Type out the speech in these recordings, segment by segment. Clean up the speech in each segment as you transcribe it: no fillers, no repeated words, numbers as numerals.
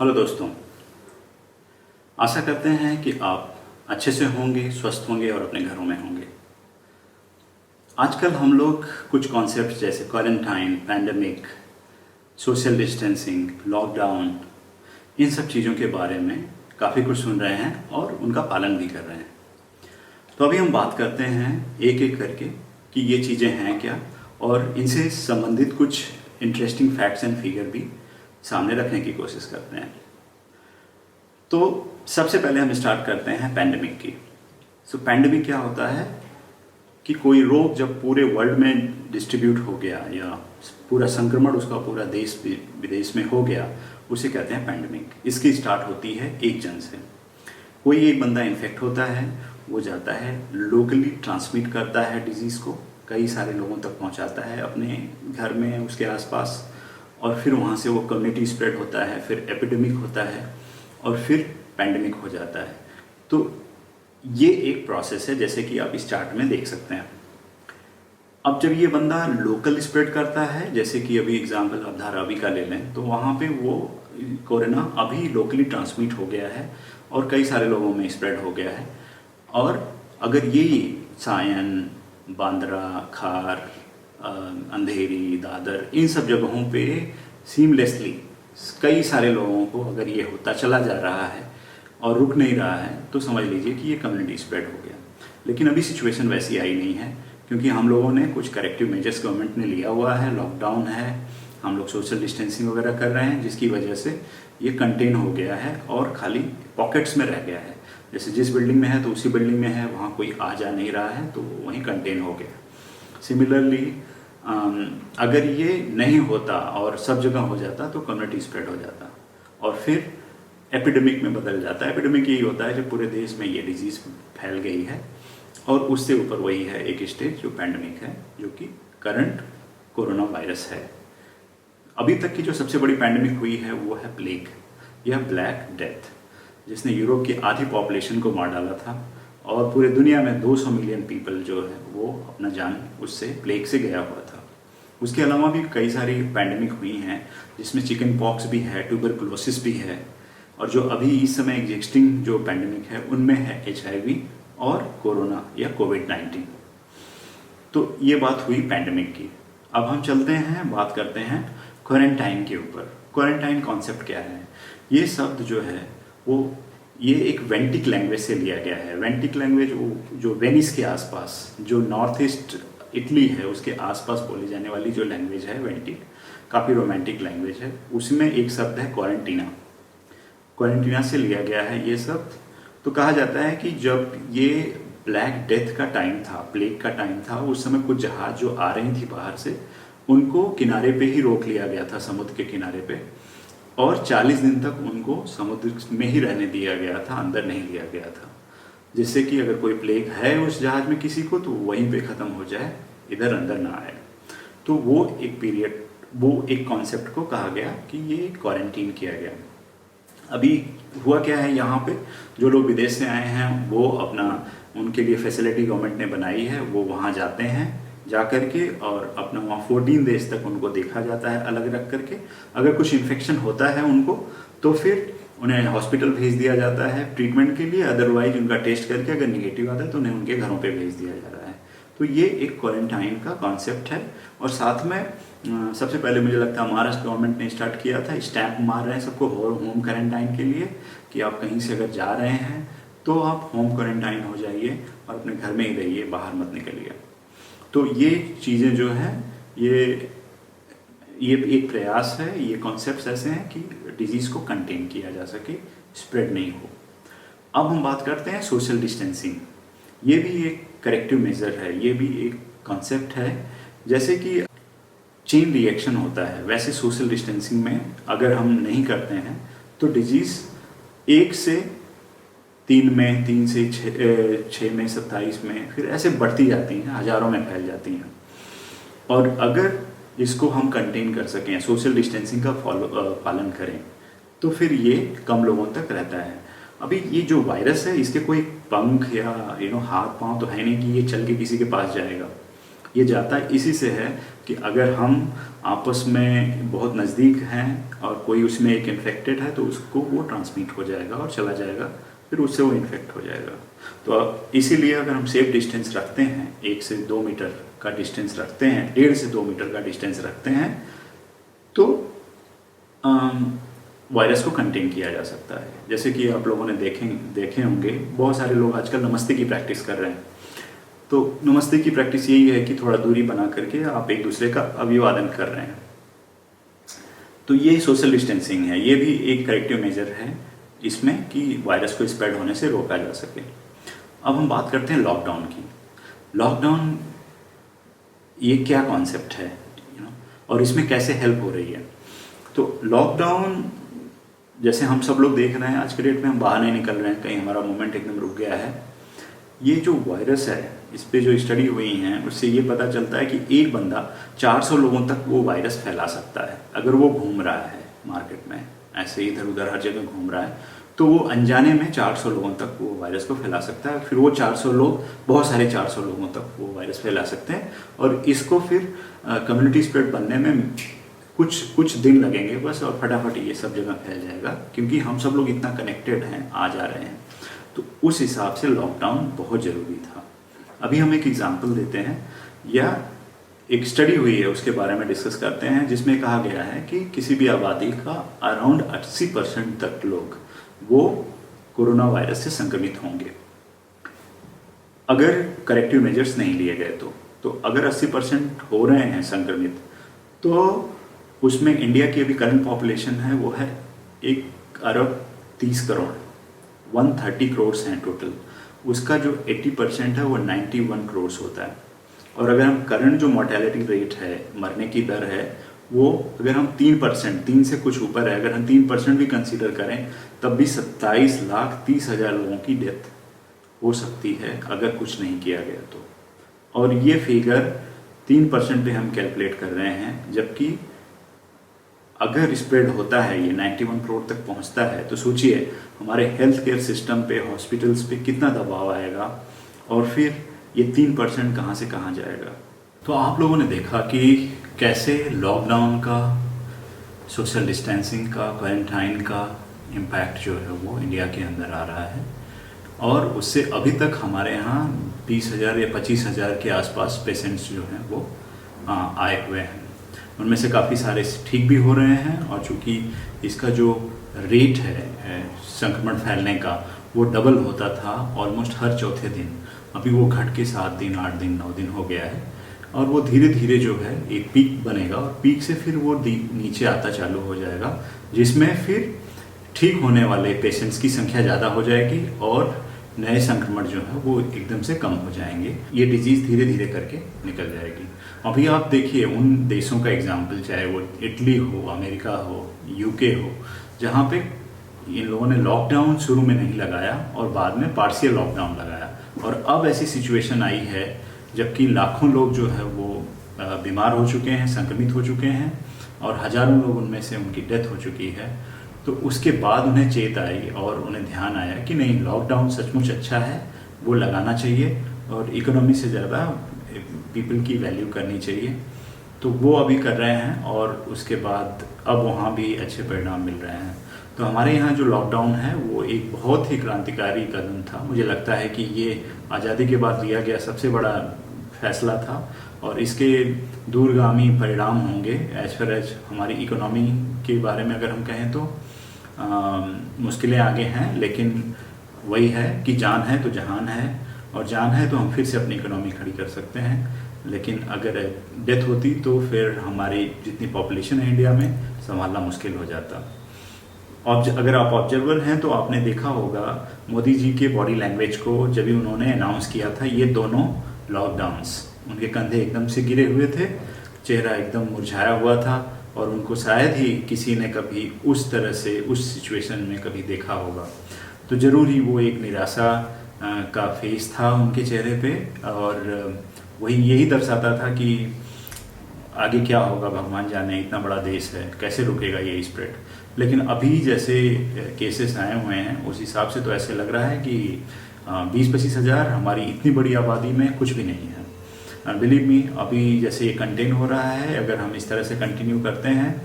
Hello दोस्तों, आशा करते हैं कि आप अच्छे से होंगे, स्वस्थ होंगे और अपने घरों में होंगे। आजकल हम लोग कुछ कॉन्सेप्ट जैसे quarantine, pandemic, social distancing, lockdown, इन सब चीज़ों के बारे में काफ़ी कुछ सुन रहे हैं और उनका पालन भी कर रहे हैं। तो अभी हम बात करते हैं एक एक करके कि ये चीज़ें हैं क्या और इनसे संबंधित कुछ इंटरेस्टिंग फैक्ट्स एंड फिगर भी सामने रखने की कोशिश करते हैं। तो सबसे पहले हम स्टार्ट करते हैं पैंडेमिक की। पैंडेमिक क्या होता है कि कोई रोग जब पूरे वर्ल्ड में डिस्ट्रीब्यूट हो गया या पूरा संक्रमण उसका पूरा देश विदेश में हो गया, उसे कहते हैं पैंडेमिक। इसकी स्टार्ट होती है एक जन से। कोई एक बंदा इन्फेक्ट होता है, वो जाता है लोकली ट्रांसमिट करता है डिजीज़ को, कई सारे लोगों तक पहुंचाता है अपने घर में, उसके आसपास, और फिर वहाँ से वो कम्युनिटी स्प्रेड होता है, फिर एपिडेमिक होता है और फिर पैंडेमिक हो जाता है। तो ये एक प्रोसेस है, जैसे कि आप इस चार्ट में देख सकते हैं। अब जब ये बंदा लोकल स्प्रेड करता है, जैसे कि अभी एग्जांपल आप धारावी का ले लें, तो वहाँ पे वो कोरोना अभी लोकली ट्रांसमिट हो गया है और कई सारे लोगों में स्प्रेड हो गया है। और अगर ये सायन, बांद्रा, खार, अंधेरी, दादर, इन सब जगहों पे सीमलेसली कई सारे लोगों को अगर ये होता चला जा रहा है और रुक नहीं रहा है, तो समझ लीजिए कि ये कम्युनिटी स्प्रेड हो गया। लेकिन अभी सिचुएशन वैसी आई नहीं है, क्योंकि हम लोगों ने कुछ करेक्टिव मेजर्स गवर्नमेंट ने लिया हुआ है, लॉकडाउन है, हम लोग सोशल डिस्टेंसिंग वगैरह कर रहे हैं, जिसकी वजह से ये कंटेन हो गया है और खाली पॉकेट्स में रह गया है। जैसे जिस बिल्डिंग में है तो उसी बिल्डिंग में है, वहाँ कोई आ जा नहीं रहा है, तो वहीं कंटेन हो गया। सिमिलरली अगर ये नहीं होता और सब जगह हो जाता तो कम्युनिटी स्प्रेड हो जाता और फिर एपिडेमिक में बदल जाता है। एपिडेमिक यही होता है जब पूरे देश में ये डिजीज़ फैल गई है, और उससे ऊपर वही है एक स्टेज जो पैंडेमिक है, जो कि करंट कोरोना वायरस है। अभी तक की जो सबसे बड़ी पैंडेमिक हुई है वो है प्लेग या ब्लैक डेथ, जिसने यूरोप की आधी पॉपुलेशन को मार डाला था और पूरे दुनिया में 200 मिलियन पीपल जो है वो अपना जान उससे प्लेग से गया हुआ था। उसके अलावा भी कई सारी पैंडेमिक हुई हैं, जिसमें चिकन पॉक्स भी है, ट्यूबरकुलोसिस भी है, और जो अभी इस समय एग्जिस्टिंग जो पैंडेमिक है उनमें है HIV और कोरोना या कोविड-19। तो ये बात हुई पैंडेमिक की। अब हम चलते हैं, बात करते हैं क्वारंटाइन के ऊपर। क्वारंटाइन कॉन्सेप्ट क्या है? ये शब्द जो है वो ये एक वेंटिक लैंग्वेज से लिया गया है। वेंटिक लैंग्वेज वो जो वेनिस के आसपास, जो नॉर्थ ईस्ट इटली है, उसके आसपास बोली जाने वाली जो लैंग्वेज है वेंटिक, काफ़ी रोमांटिक लैंग्वेज है। उसमें एक शब्द है क्वारंटीना। क्वारंटीना से लिया गया है ये शब्द। तो कहा जाता है कि जब ये ब्लैक डेथ का टाइम था, प्लेग का टाइम था, उस समय कुछ जहाज जो आ रही थी बाहर से, उनको किनारे पे ही रोक लिया गया था, समुद्र के किनारे पे, और 40 दिन तक उनको समुद्र में ही रहने दिया गया था, अंदर नहीं लिया गया था, जिससे कि अगर कोई प्लेग है उस जहाज में किसी को तो वहीं पे ख़त्म हो जाए, इधर अंदर ना आए। तो वो एक पीरियड, वो एक कॉन्सेप्ट को कहा गया कि ये क्वारंटीन किया गया। अभी हुआ क्या है, यहाँ पे जो लोग विदेश से आए हैं वो अपना, उनके लिए फैसिलिटी गवर्नमेंट ने बनाई है, वो वहाँ जाते हैं, जा करके और अपना वहाँ 14 डेज तक उनको देखा जाता है अलग रख करके। अगर कुछ इन्फेक्शन होता है उनको तो फिर उन्हें हॉस्पिटल भेज दिया जाता है ट्रीटमेंट के लिए, अदरवाइज उनका टेस्ट करके अगर निगेटिव आता है तो उन्हें उनके घरों पे भेज दिया जा रहा है। तो ये एक क्वारंटाइन का कॉन्सेप्ट है। और साथ में सबसे पहले मुझे लगता है महाराष्ट्र गवर्नमेंट ने स्टार्ट किया था, स्टैंप मार रहे हैं सबको होम क्वारंटाइन के लिए कि आप कहीं से अगर जा रहे हैं तो आप होम क्वारंटाइन हो जाइए और अपने घर में ही रहिए, बाहर मत निकलिए। तो ये चीज़ें जो हैं ये एक प्रयास है, ये कॉन्सेप्ट्स ऐसे हैं कि डिजीज़ को कंटेन किया जा सके, स्प्रेड नहीं हो। अब हम बात करते हैं सोशल डिस्टेंसिंग। ये भी एक करेक्टिव मेजर है, ये भी एक कॉन्सेप्ट है। जैसे कि चेन रिएक्शन होता है, वैसे सोशल डिस्टेंसिंग में अगर हम नहीं करते हैं तो डिजीज़ 1 से 3 में, 3 से 6 में, 27 में, फिर ऐसे बढ़ती जाती हैं, हज़ारों में फैल जाती हैं। और अगर इसको हम कंटेन कर सकें, सोशल डिस्टेंसिंग का पालन करें, तो फिर ये कम लोगों तक रहता है। अभी ये जो वायरस है, इसके कोई पंख या हाथ पांव तो है नहीं कि ये चल के किसी के पास जाएगा। ये जाता इसी से है कि अगर हम आपस में बहुत नज़दीक हैं और कोई उसमें एक इन्फेक्टेड है तो उसको वो ट्रांसमिट हो जाएगा और चला जाएगा, फिर उससे वो इन्फेक्ट हो जाएगा। तो इसीलिए अगर हम सेफ डिस्टेंस रखते हैं, 1 से 2 मीटर का डिस्टेंस रखते हैं, 1.5 से 2 मीटर का डिस्टेंस रखते हैं, तो वायरस को कंटेन किया जा सकता है। जैसे कि आप लोगों ने देखे होंगे, बहुत सारे लोग आजकल नमस्ते की प्रैक्टिस कर रहे हैं। तो नमस्ते की प्रैक्टिस यही है कि थोड़ा दूरी बना करके आप एक दूसरे का अभिवादन कर रहे हैं। तो ये सोशल डिस्टेंसिंग है, ये भी एक करेक्टिव मेजर है इसमें कि वायरस को स्प्रेड होने से रोका जा सके। अब हम बात करते हैं लॉकडाउन की। लॉकडाउन ये क्या कॉन्सेप्ट है, और इसमें कैसे हेल्प हो रही है। तो लॉकडाउन, जैसे हम सब लोग देख रहे हैं आज के डेट में, हम बाहर नहीं निकल रहे हैं, कहीं हमारा मूवमेंट एकदम रुक गया है। ये जो वायरस है, इस पे जो स्टडी हुई हैं उससे ये पता चलता है कि एक बंदा 400 लोगों तक वो वायरस फैला सकता है। अगर वो घूम रहा है मार्केट में, ऐसे इधर उधर हर जगह घूम रहा है, तो वो अनजाने में 400 लोगों तक वो वायरस को फैला सकता है। फिर वो 400 लोग बहुत सारे 400 लोगों तक वो वायरस फैला सकते हैं, और इसको फिर कम्युनिटी स्प्रेड बनने में कुछ दिन लगेंगे बस, और फटाफट ये सब जगह फैल जाएगा, क्योंकि हम सब लोग इतना कनेक्टेड हैं, आ जा रहे हैं। तो उस हिसाब से लॉकडाउन बहुत ज़रूरी था। अभी हम एक एग्जांपल देते हैं, या एक स्टडी हुई है उसके बारे में डिस्कस करते हैं, जिसमें कहा गया है कि किसी भी आबादी का अराउंड 80% तक लोग वो कोरोना वायरस से संक्रमित होंगे, अगर करेक्टिव मेजर्स नहीं लिए गए तो अगर 80% हो रहे हैं संक्रमित, तो उसमें इंडिया की अभी करंट पॉपुलेशन है वो है 1 अरब 30 करोड़, 130 करोड़ हैं टोटल। उसका जो 80% है वो 91 करोड़ होता है। और अगर हम करंट जो मोर्टेलिटी रेट है, मरने की दर है, वो अगर हम 3%, 3 से कुछ ऊपर है, अगर हम 3% भी कंसीडर करें, तब भी 27,30,000 लोगों की डेथ हो सकती है अगर कुछ नहीं किया गया तो। और ये फिगर 3% पे हम कैलकुलेट कर रहे हैं, जबकि अगर स्प्रेड होता है, ये 91 करोड़ तक पहुंचता है, तो सोचिए हमारे हेल्थ केयर सिस्टम पे, हॉस्पिटल्स पे कितना दबाव आएगा, और फिर ये 3% कहाँ से कहाँ जाएगा। तो आप लोगों ने देखा कि कैसे लॉकडाउन का, सोशल डिस्टेंसिंग का, क्वारंटाइन का इम्पैक्ट जो है वो इंडिया के अंदर आ रहा है, और उससे अभी तक हमारे यहाँ 20,000 या 25,000 के आसपास पेशेंट्स जो हैं वो आए हुए हैं। उनमें से काफ़ी सारे ठीक भी हो रहे हैं, और चूँकि इसका जो रेट है संक्रमण फैलने का वो डबल होता था ऑलमोस्ट हर चौथे दिन, अभी वो घट के 7 दिन, 8 दिन, 9 दिन हो गया है। और वो धीरे धीरे जो है एक पीक बनेगा, और पीक से फिर वो नीचे आता चालू हो जाएगा, जिसमें फिर ठीक होने वाले पेशेंट्स की संख्या ज़्यादा हो जाएगी और नए संक्रमण जो है वो एकदम से कम हो जाएंगे। ये डिजीज़ धीरे धीरे करके निकल जाएगी। अभी आप देखिए उन देशों का एग्जाम्पल, चाहे वो इटली हो, अमेरिका हो, यूके हो, जहाँ पे इन लोगों ने लॉकडाउन शुरू में नहीं लगाया और बाद में पार्शियल लॉकडाउन लगाया, और अब ऐसी सिचुएशन आई है जबकि लाखों लोग जो है वो बीमार हो चुके हैं, संक्रमित हो चुके हैं, और हज़ारों लोग उनमें से उनकी डेथ हो चुकी है। तो उसके बाद उन्हें चेत आई और उन्हें ध्यान आया कि नहीं, लॉकडाउन सचमुच अच्छा है, वो लगाना चाहिए, और इकोनॉमी से ज़्यादा पीपल की वैल्यू करनी चाहिए। तो वो अभी कर रहे हैं, और उसके बाद अब वहाँ भी अच्छे परिणाम मिल रहे हैं। तो हमारे यहाँ जो लॉकडाउन है वो एक बहुत ही क्रांतिकारी कदम था। मुझे लगता है कि ये आज़ादी के बाद लिया गया सबसे बड़ा फैसला था, और इसके दूरगामी परिणाम होंगे एज फार एज हमारी इकोनॉमी के बारे में अगर हम कहें तो मुश्किलें आगे हैं, लेकिन वही है कि जान है तो जहान है, और जान है तो हम फिर से अपनी इकोनॉमी खड़ी कर सकते हैं। लेकिन अगर डेथ होती तो फिर हमारी जितनी पॉपुलेशन है इंडिया में, संभालना मुश्किल हो जाता। अगर आप ऑब्जर्वर हैं तो आपने देखा होगा मोदी जी के बॉडी लैंग्वेज को, जब भी उन्होंने अनाउंस किया था ये दोनों लॉकडाउन्स, उनके कंधे एकदम से गिरे हुए थे, चेहरा एकदम मुरझाया हुआ था, और उनको शायद ही किसी ने कभी उस तरह से उस सिचुएशन में कभी देखा होगा। तो ज़रूर ही वो एक निराशा का फेस था उनके चेहरे पे, और वही यही दर्शाता था कि आगे क्या होगा भगवान जाने, इतना बड़ा देश है, कैसे रुकेगा ये स्प्रेड। लेकिन अभी जैसे केसेस आए हुए हैं उस हिसाब से तो ऐसे लग रहा है कि 20-25 हज़ार हमारी इतनी बड़ी आबादी में कुछ भी नहीं है। बिलीव मी, अभी जैसे ये कंटेन हो रहा है, अगर हम इस तरह से कंटिन्यू करते हैं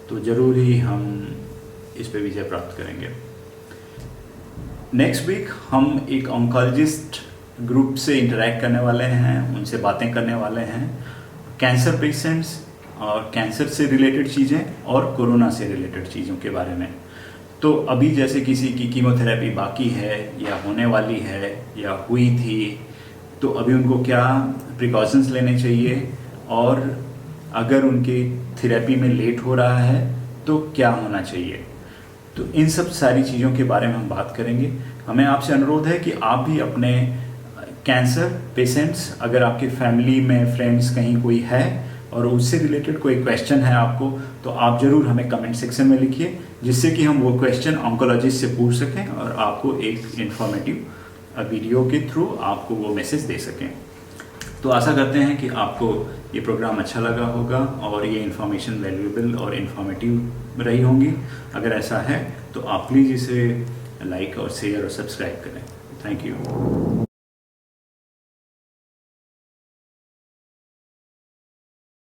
तो ज़रूर ही हम इस पे विजय प्राप्त करेंगे। नेक्स्ट वीक हम एक ऑन्कोलॉजिस्ट ग्रुप से इंटरेक्ट करने वाले हैं, उनसे बातें करने वाले हैं कैंसर पेशेंट्स और कैंसर से रिलेटेड चीज़ें और कोरोना से रिलेटेड चीज़ों के बारे में। तो अभी जैसे किसी की कीमोथेरेपी बाकी है या होने वाली है या हुई थी, तो अभी उनको क्या प्रिकॉशंस लेने चाहिए, और अगर उनकी थेरेपी में लेट हो रहा है तो क्या होना चाहिए। तो इन सब सारी चीज़ों के बारे में हम बात करेंगे। हमें आपसे अनुरोध है कि आप भी अपने कैंसर पेशेंट्स, अगर आपके फैमिली में फ्रेंड्स कहीं कोई है और उससे रिलेटेड कोई क्वेश्चन है आपको, तो आप ज़रूर हमें कमेंट सेक्शन में लिखिए, जिससे कि हम वो क्वेश्चन ऑन्कोलॉजिस्ट से पूछ सकें और आपको एक इन्फॉर्मेटिव वीडियो के थ्रू आपको वो मैसेज दे सकें। तो आशा करते हैं कि आपको ये प्रोग्राम अच्छा लगा होगा और ये इन्फॉर्मेशन वैल्यूएबल और इन्फॉर्मेटिव रही होंगी। अगर ऐसा है तो आप प्लीज़ इसे लाइक और शेयर और सब्सक्राइब करें। Thank you.